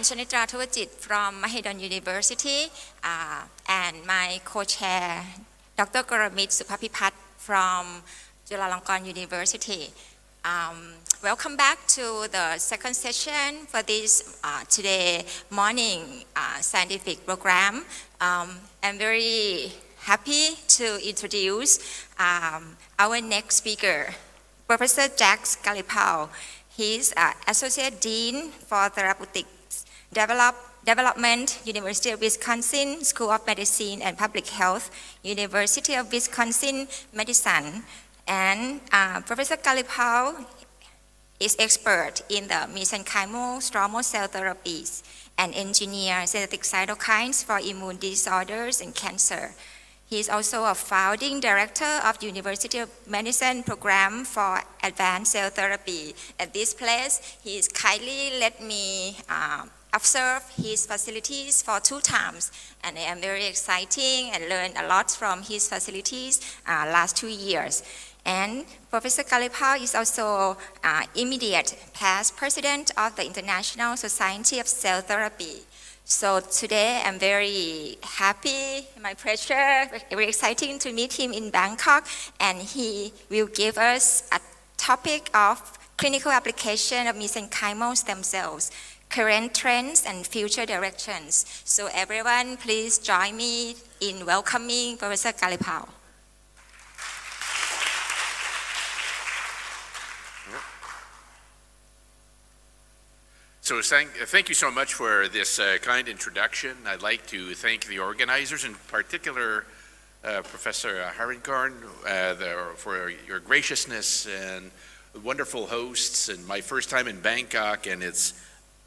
Chanitra Thuvajit from Mahidol University and my co-chair Dr. Goramit Supapipat from Chulalongkorn University. Welcome back to the second session for this today morning scientific program. I'm very happy to introduce our next speaker, Professor Jacques Galipeau. He's Associate Dean for Therapeutics Development, University of Wisconsin, School of Medicine and Public Health, University of Wisconsin Medicine. And Professor Galipeau is expert in the mesenchymal stromal cell therapies and engineer synthetic cytokines for immune disorders and cancer. He is also a founding director of the University of Medicine Program for Advanced Cell Therapy. At this place, he has kindly let me observe his facilities for 2 times, and I am very exciting and learned a lot from his facilities last 2 years. And Professor Galipeau is also immediate past president of the International Society of Cell Therapy. So today I'm very happy, my pleasure, very exciting to meet him in Bangkok, and he will give us a topic of clinical application of mesenchymal stem cells, current trends and future directions. So everyone, please join me in welcoming Professor Galipeau. So thank you so much for this kind introduction. I'd like to thank the organizers, in particular Professor Harinkorn, for your graciousness and wonderful hosts, and my first time in Bangkok, and it's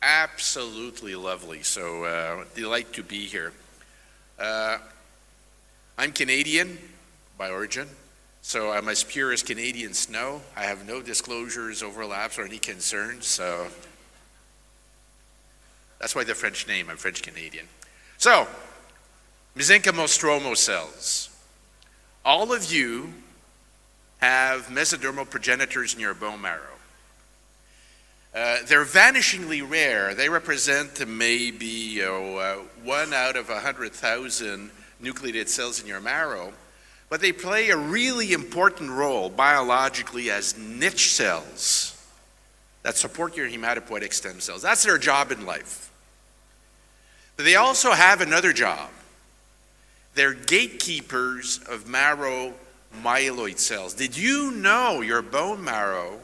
absolutely lovely. So delight to be here. I'm Canadian by origin, so I'm as pure as Canadian snow. I have no disclosures, overlaps, or any concerns, so that's why the French name, I'm French-Canadian. So, mesenchymal stromal cells. All of you have mesodermal progenitors in your bone marrow. They're vanishingly rare. They represent maybe 1 out of 100,000 nucleated cells in your marrow, but they play a really important role biologically as niche cells that support your hematopoietic stem cells. That's their job in life. But they also have another job. They're gatekeepers of marrow myeloid cells. Did you know your bone marrow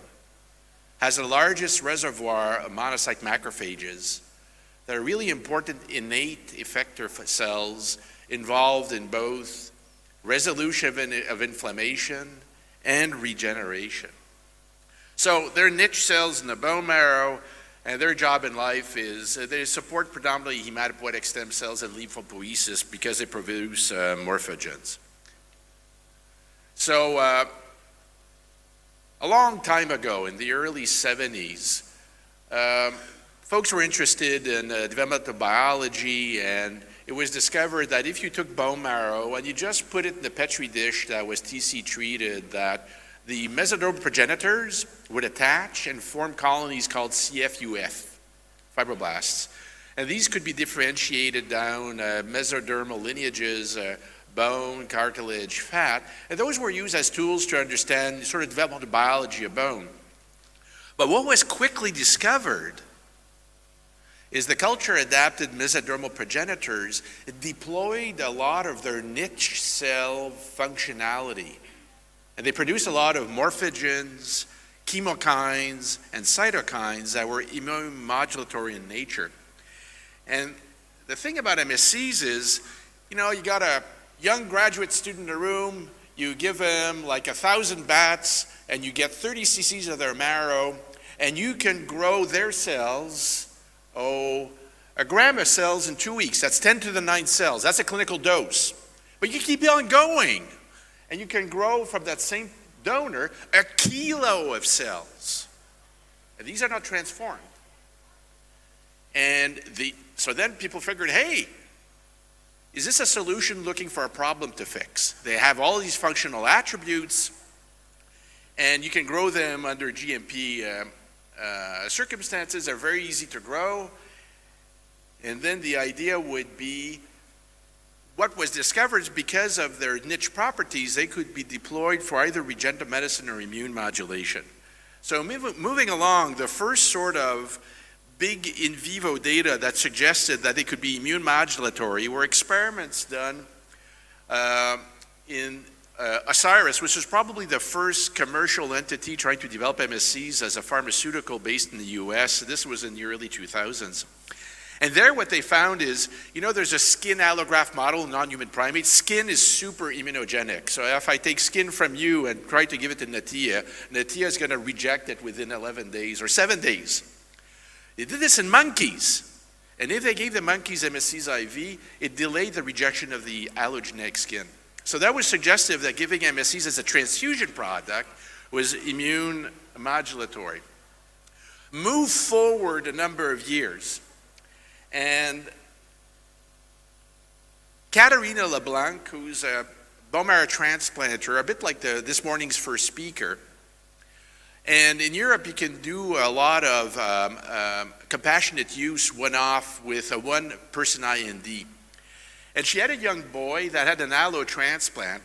has the largest reservoir of monocyte macrophages that are really important innate effector cells involved in both resolution of inflammation and regeneration? So they're niche cells in the bone marrow, and their job in life is they support predominantly hematopoietic stem cells and lymphopoiesis because they produce morphogens. So a long time ago, in the early 70s, folks were interested in developmental biology, and it was discovered that if you took bone marrow and you just put it in a petri dish that was TC treated, that the mesodermal progenitors would attach and form colonies called CFUF, fibroblasts. And these could be differentiated down mesodermal lineages, bone, cartilage, fat. And those were used as tools to understand sort of developmental biology of bone. But what was quickly discovered is the culture-adapted mesodermal progenitors deployed a lot of their niche cell functionality. And they produced a lot of morphogens, chemokines, and cytokines that were immunomodulatory in nature. And the thing about MSCs is, you got a young graduate student in a room, you give them like 1,000 bats, and you get 30 cc's of their marrow, and you can grow their cells, a gram of cells in 2 weeks. That's 10 to the 9 cells. That's a clinical dose. But you keep on going. And you can grow from that same donor 1 kilo of cells. And these are not transformed. And so then people figured, hey, is this a solution looking for a problem to fix? They have all these functional attributes, and you can grow them under GMP circumstances. They're very easy to grow. And then the idea would be, what was discovered is because of their niche properties, they could be deployed for either regenerative medicine or immune modulation. So moving along, the first sort of big in vivo data that suggested that they could be immune modulatory were experiments done in Osiris, which was probably the first commercial entity trying to develop MSCs as a pharmaceutical based in the US. This was in the early 2000s. And there what they found is, there's a skin allograft model in non-human primates. Skin is super immunogenic. So if I take skin from you and try to give it to Natia, Natia is going to reject it within 11 days or 7 days. They did this in monkeys. And if they gave the monkeys MSCs IV, it delayed the rejection of the allogenic skin. So that was suggestive that giving MSCs as a transfusion product was immune modulatory. Move forward a number of years. And Katerina LeBlanc, who's a bone marrow transplanter, a bit like this morning's first speaker. And in Europe, you can do a lot of compassionate use one-off with a one-person IND. And she had a young boy that had an allo transplant,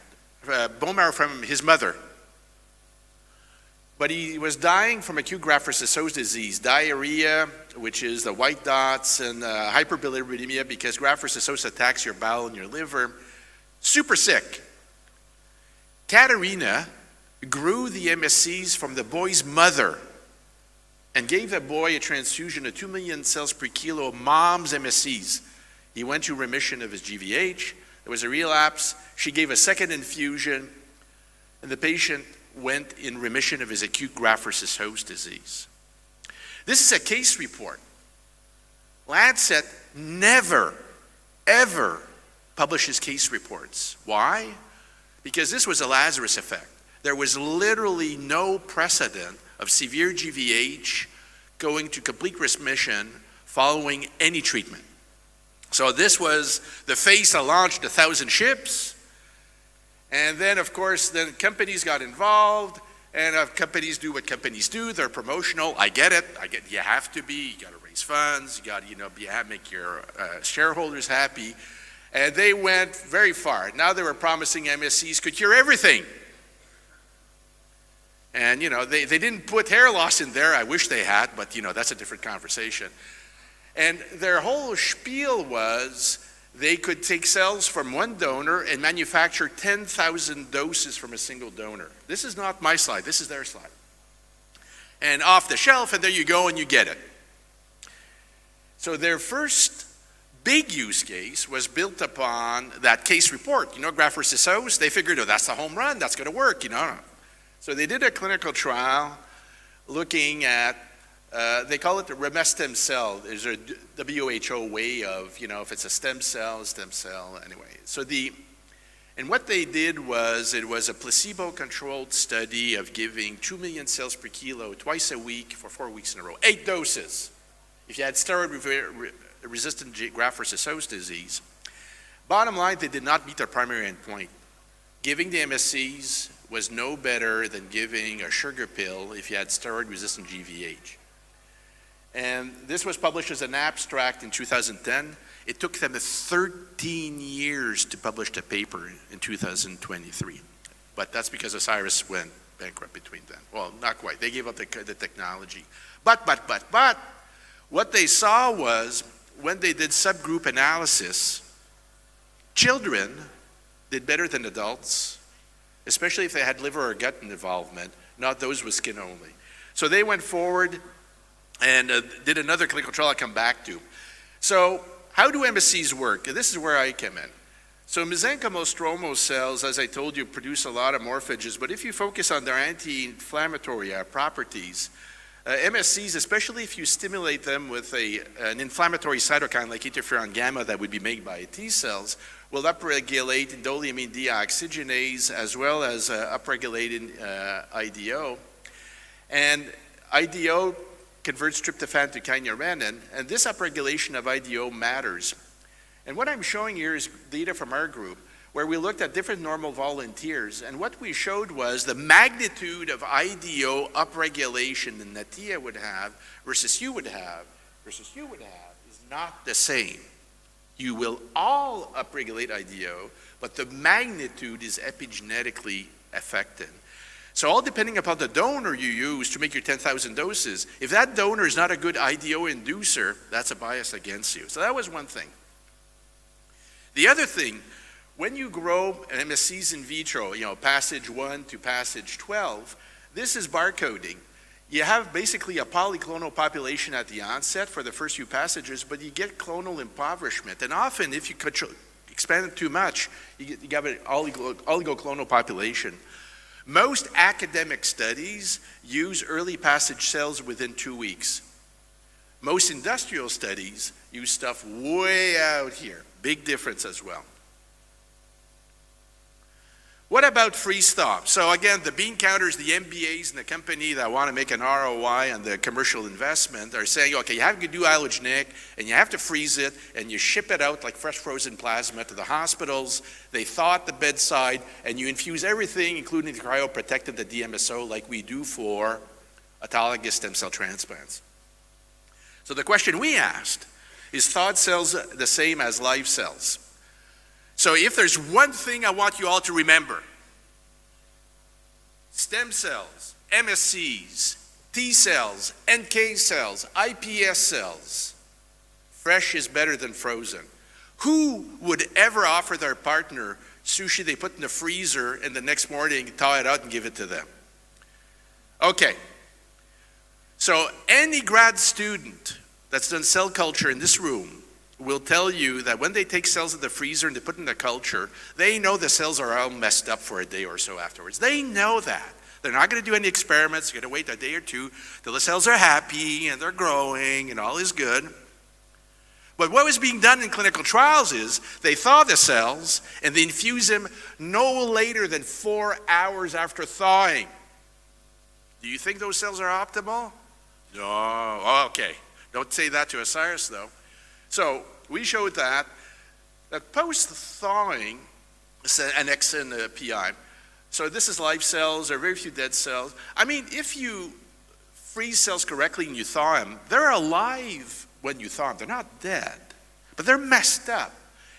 bone marrow from his mother. But he was dying from acute graft-versus-host disease, diarrhea, which is the white dots, and hyperbilirubinemia because graft-versus-host attacks your bowel and your liver. Super sick. Katerina grew the MSCs from the boy's mother and gave the boy a transfusion of 2 million cells per kilo of mom's MSCs. He went to remission of his GVH. There was a relapse. She gave a second infusion, and the patient went in remission of his acute graft-versus-host disease. This is a case report. Lancet never, ever publishes case reports. Why? Because this was a Lazarus effect. There was literally no precedent of severe GVH going to complete remission following any treatment. So this was the face that launched 1,000 ships. And then, of course, then companies got involved, and companies do what companies do. They're promotional. I get it. You have to be. You got to raise funds. You got to, make your shareholders happy. And they went very far. Now they were promising MSCs could cure everything. And, they didn't put hair loss in there. I wish they had, but, that's a different conversation. And their whole spiel was they could take cells from one donor and manufacture 10,000 doses from a single donor. This is not my slide, this is their slide. And off the shelf, and there you go, and you get it. So their first big use case was built upon that case report. Graft-versus-host, they figured, that's the home run, that's gonna work, So they did a clinical trial looking at they call it the remestem cell. There's a WHO way of, if it's a stem cell, anyway. So and what they did was, it was a placebo-controlled study of giving 2 million cells per kilo twice a week for 4 weeks in a row, 8 doses. If you had steroid-resistant graft-versus-host disease. Bottom line, they did not meet their primary endpoint. Giving the MSCs was no better than giving a sugar pill if you had steroid-resistant GVH. And this was published as an abstract in 2010. It took them 13 years to publish the paper in 2023. But that's because Osiris went bankrupt between then. Well, not quite. They gave up the technology. But, what they saw was, when they did subgroup analysis, children did better than adults, especially if they had liver or gut involvement, not those with skin only. So they went forward and did another clinical trial I'll come back to. So how do MSCs work? This is where I come in. So mesenchymal stromal cells, as I told you, produce a lot of morphages, but if you focus on their anti-inflammatory properties, MSCs, especially if you stimulate them with an inflammatory cytokine like interferon gamma that would be made by T cells, will upregulate endoleamine deoxygenase as well as upregulate IDO. And IDO converts tryptophan to kynurenine, and this upregulation of IDO matters. And what I'm showing here is data from our group where we looked at different normal volunteers, and what we showed was the magnitude of IDO upregulation that Natia would have versus you would have is not the same. You will all upregulate IDO, but the magnitude is epigenetically affected. So all depending upon the donor you use to make your 10,000 doses, if that donor is not a good IDO inducer, that's a bias against you. So that was one thing. The other thing, when you grow MSCs in vitro, passage 1 to passage 12, this is barcoding. You have basically a polyclonal population at the onset for the first few passages, but you get clonal impoverishment. And often, if you expand it too much, you have an oligoclonal population. Most academic studies use early passage cells within 2 weeks. Most industrial studies use stuff way out here. Big difference as well. What about freeze thaw? So again, the bean counters, the MBAs, and the company that want to make an ROI on the commercial investment are saying, okay, you have to do allogenic, and you have to freeze it, and you ship it out like fresh frozen plasma to the hospitals. They thaw at the bedside, and you infuse everything, including the cryoprotected, the DMSO, like we do for autologous stem cell transplants. So the question we asked, is thawed cells the same as live cells? So if there's one thing I want you all to remember, stem cells, MSCs, T cells, NK cells, iPS cells, fresh is better than frozen. Who would ever offer their partner sushi they put in the freezer and the next morning thaw it out and give it to them? Okay, so any grad student that's done cell culture in this room will tell you that when they take cells in the freezer and they put in the culture, they know the cells are all messed up for a day or so afterwards. They know that. They're not going to do any experiments. They're going to wait a day or two till the cells are happy and they're growing and all is good. But what was being done in clinical trials is they thaw the cells and they infuse them no later than 4 hours after thawing. Do you think those cells are optimal? No. Oh, okay. Don't say that to Osiris, though. So we showed that post-thawing, an X and a PI, so this is live cells, there are very few dead cells. I mean, if you freeze cells correctly and you thaw them, they're alive when you thaw them. They're not dead, but they're messed up.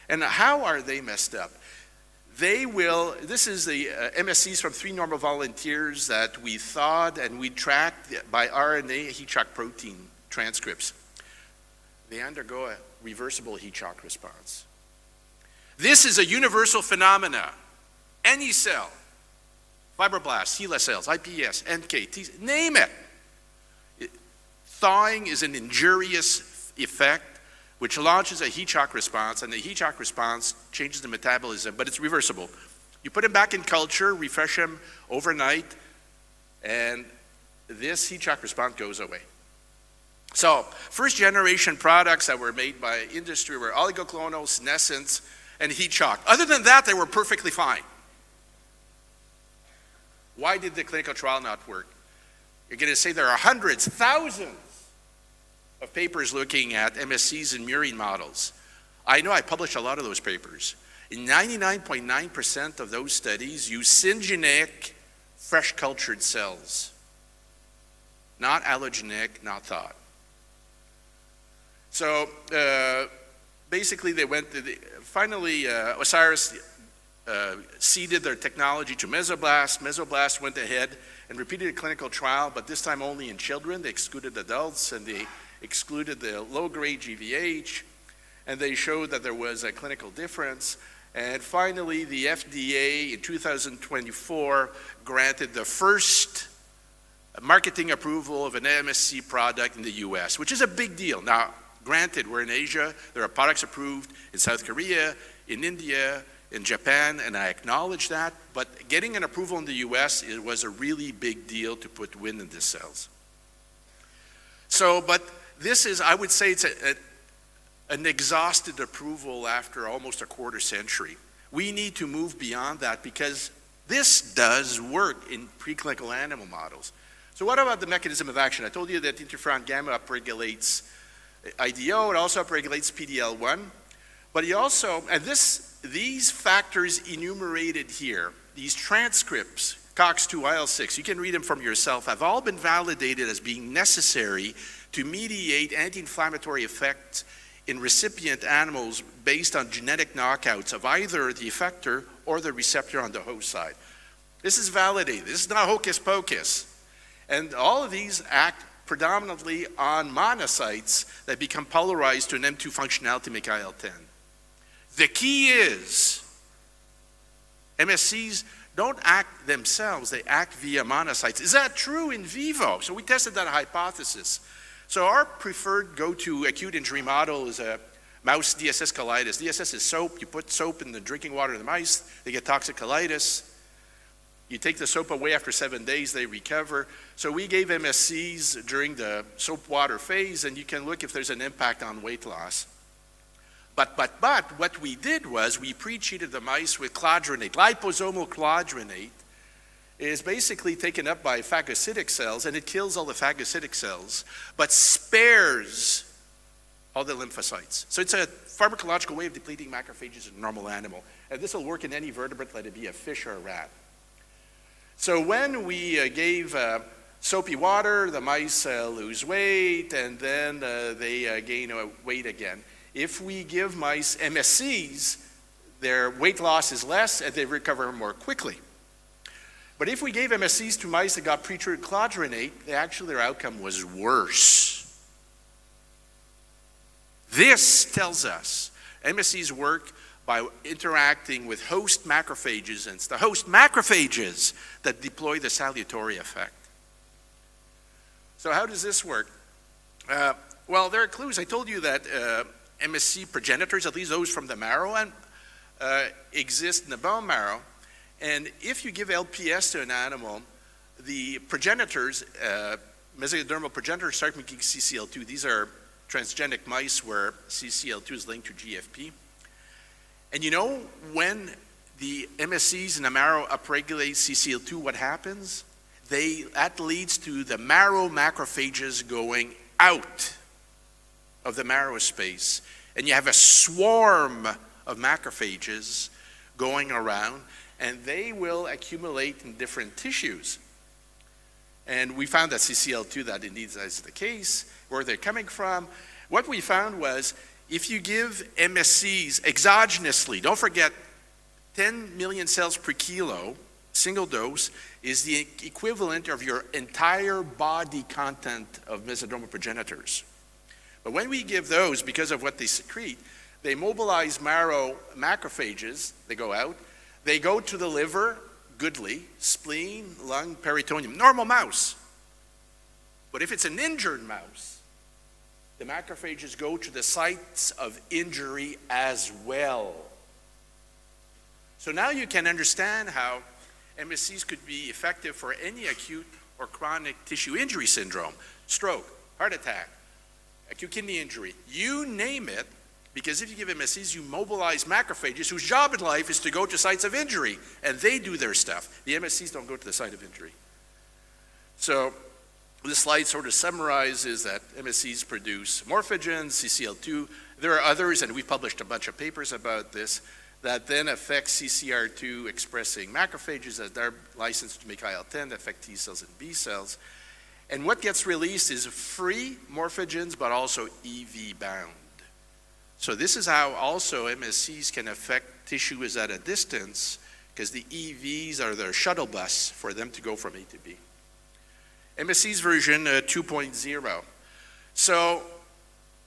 And how are they messed up? This is the MSCs from 3 normal volunteers that we thawed and we tracked by RNA heat shock protein transcripts. They undergo a reversible heat shock response. This is a universal phenomena. Any cell, fibroblasts, HeLa cells, iPS, NK, T, name it. Thawing is an injurious effect which launches a heat shock response, and the heat shock response changes the metabolism, but it's reversible. You put them back in culture, refresh them overnight, and this heat shock response goes away. So, first generation products that were made by industry were oligoclonal, senescence, and heat shock. Other than that, they were perfectly fine. Why did the clinical trial not work? You're going to say there are hundreds, thousands of papers looking at MSCs and murine models. I know I published a lot of those papers. In 99.9% of those studies use syngeneic, fresh cultured cells. Not allogenic, not thawed. So basically they went, finally Osiris ceded their technology to Mesoblast. Mesoblast went ahead and repeated a clinical trial, but this time only in children. They excluded adults and they excluded the low-grade GVH, and they showed that there was a clinical difference. And finally, the FDA in 2024 granted the first marketing approval of an MSC product in the US, which is a big deal. Now, granted, we're in Asia, there are products approved in South Korea, in India, in Japan, and I acknowledge that, but getting an approval in the US, it was a really big deal to put wind in the cells. So, but this is, I would say it's an exhausted approval after almost a quarter century. We need to move beyond that because this does work in preclinical animal models. So what about the mechanism of action? I told you that interferon gamma upregulates IDO, it also upregulates PD-L1, but he also, and these factors enumerated here, these transcripts, COX-2, IL-6, you can read them from yourself, have all been validated as being necessary to mediate anti-inflammatory effects in recipient animals based on genetic knockouts of either the effector or the receptor on the host side. This is validated. This is not hocus pocus. And all of these act predominantly on monocytes that become polarized to an M2 functionality make IL-10. The key is MSCs don't act themselves, they act via monocytes. Is that true in vivo? So we tested that hypothesis. So our preferred go-to acute injury model is a mouse DSS colitis. DSS is soap. You put soap in the drinking water of the mice, they get toxic colitis. You take the soap away after 7 days, they recover. So we gave MSCs during the soap water phase, and you can look if there's an impact on weight loss. But what we did was we pre-treated the mice with clodronate. Liposomal clodronate is basically taken up by phagocytic cells, and it kills all the phagocytic cells, but spares all the lymphocytes. So it's a pharmacological way of depleting macrophages in a normal animal. And this will work in any vertebrate, let it be a fish or a rat. So when we gave soapy water, the mice lose weight, and then they gain weight again. If we give mice MSCs, their weight loss is less and they recover more quickly. But if we gave MSCs to mice that got pre-treated clodronate, actually their outcome was worse. This tells us MSCs work by interacting with host macrophages, and it's the host macrophages that deploy the salutary effect. So how does this work? Well, there are clues. I told you that MSC progenitors, at least those from the marrow, exist in the bone marrow. And if you give LPS to an animal, the progenitors, mesodermal progenitors, start making CCL2. These are transgenic mice where CCL2 is linked to GFP. And you know when the MSCs in the marrow upregulate CCL2, what happens? That leads to the marrow macrophages going out of the marrow space. And you have a swarm of macrophages going around, and they will accumulate in different tissues. And we found that CCL2, that indeed is the case, where they're coming from. What we found was if you give MSCs exogenously, don't forget 10 million cells per kilo, single dose, is the equivalent of your entire body content of mesodermal progenitors. But when we give those, because of what they secrete, they mobilize marrow macrophages, they go out, they go to the liver, goodly, spleen, lung, peritoneum, normal mouse. But if it's an injured mouse, the macrophages go to the sites of injury as well. So now you can understand how MSCs could be effective for any acute or chronic tissue injury syndrome, stroke, heart attack, acute kidney injury, you name it, because if you give MSCs, you mobilize macrophages whose job in life is to go to sites of injury, and they do their stuff. The MSCs don't go to the site of injury. So this slide sort of summarizes that MSCs produce morphogens, CCL2. There are others, and we've published a bunch of papers about this, that then affect CCR2 expressing macrophages as they're licensed to make IL-10, that affect T cells and B cells. And what gets released is free morphogens, but also EV bound. So this is how also MSCs can affect tissue is at a distance, because the EVs are their shuttle bus for them to go from A to B. MSC's version 2.0. So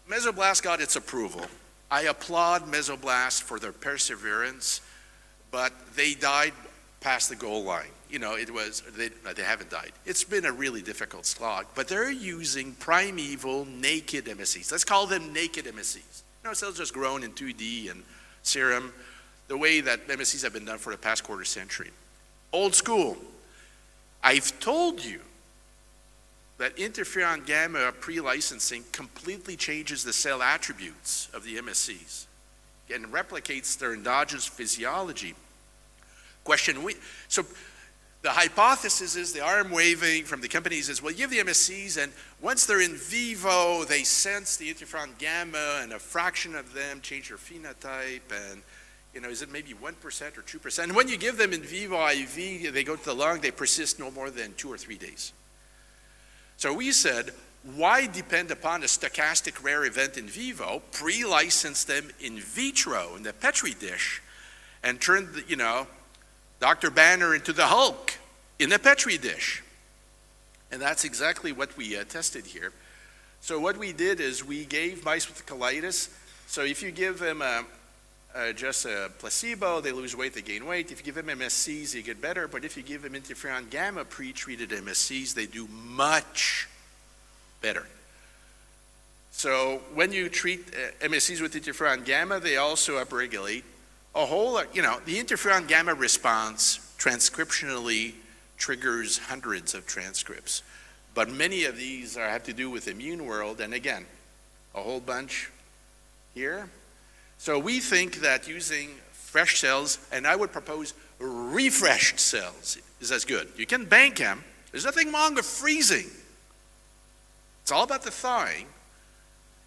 Mesoblast got its approval. I applaud Mesoblast for their perseverance, but they died past the goal line. You know, they haven't died. It's been a really difficult slog, but they're using primeval naked MSCs. Let's call them naked MSCs. You know, cells just grown in 2D and serum, the way that MSCs have been done for the past quarter century. Old school. I've told you that interferon gamma pre-licensing completely changes the cell attributes of the MSCs and replicates their endogenous physiology. So the hypothesis is, the arm waving from the companies is, well, you give the MSCs, and once they're in vivo, they sense the interferon gamma, and a fraction of them change their phenotype, and you know, is it maybe 1% or 2%? And when you give them in vivo IV, they go to the lung, they persist no more than 2 or 3 days. So we said, why depend upon a stochastic rare event in vivo, pre-license them in vitro in the Petri dish, and turn, Dr. Banner into the Hulk in the Petri dish? And that's exactly what we tested here. So what we did is we gave mice with colitis. So if you give them just a placebo, they lose weight, they gain weight. If you give them MSCs, they get better. But if you give them interferon gamma pre-treated MSCs, they do much better. So when you treat MSCs with interferon gamma, they also upregulate a whole, the interferon gamma response transcriptionally triggers hundreds of transcripts. But many of these have to do with immune world, and again, a whole bunch here. So we think that using fresh cells, and I would propose refreshed cells, is as good. You can bank them. There's nothing wrong with freezing. It's all about the thawing.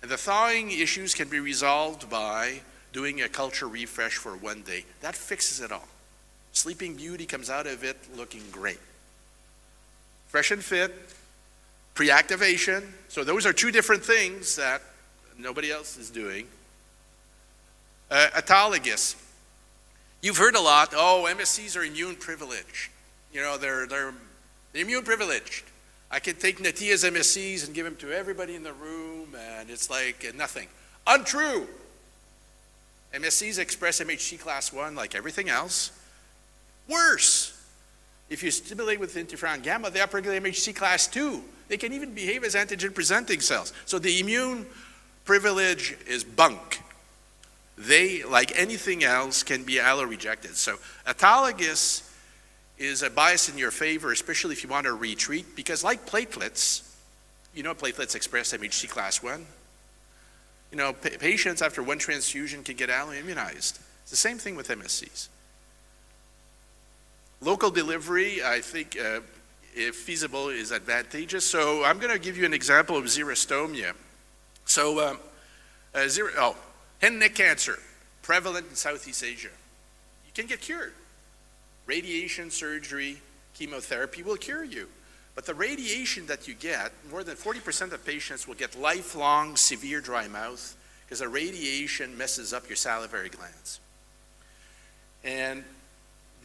And the thawing issues can be resolved by doing a culture refresh for 1 day. That fixes it all. Sleeping Beauty comes out of it looking great. Fresh and fit, pre-activation. So those are two different things that nobody else is doing. Autologous. You've heard a lot, MSCs are immune privileged. They're immune privileged. I can take Natia's MSCs and give them to everybody in the room, and it's like nothing. Untrue. MSCs express MHC class 1 like everything else. Worse. If you stimulate with interferon gamma, they upregulate MHC class 2. They can even behave as antigen-presenting cells. So the immune privilege is bunk. They, like anything else, can be allo-rejected. So autologous is a bias in your favor, especially if you want to retreat, because like platelets, platelets express MHC class 1. Patients after one transfusion can get allo-immunized. It's the same thing with MSCs. Local delivery, I think, if feasible, is advantageous. So I'm going to give you an example of xerostomia. So head and neck cancer, prevalent in Southeast Asia. You can get cured. Radiation, surgery, chemotherapy will cure you. But the radiation that you get, more than 40% of patients will get lifelong severe dry mouth because the radiation messes up your salivary glands. And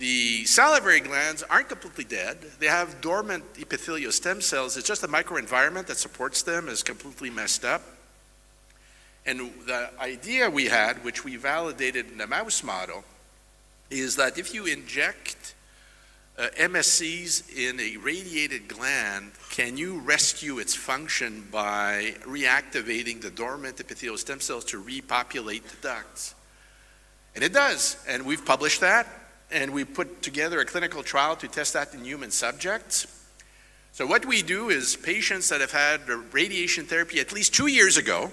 the salivary glands aren't completely dead. They have dormant epithelial stem cells. It's just the microenvironment that supports them is completely messed up. And the idea we had, which we validated in the mouse model, is that if you inject MSCs in a radiated gland, can you rescue its function by reactivating the dormant epithelial stem cells to repopulate the ducts? And it does, and we've published that. And we put together a clinical trial to test that in human subjects. So what we do is patients that have had radiation therapy at least 2 years ago,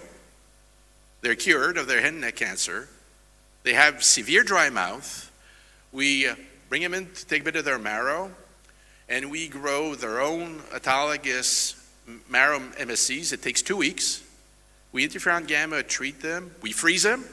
they're cured of their head and neck cancer, they have severe dry mouth, we bring them in to take a bit of their marrow, and we grow their own autologous marrow MSCs. It takes 2 weeks. We interferon gamma treat them, we freeze them,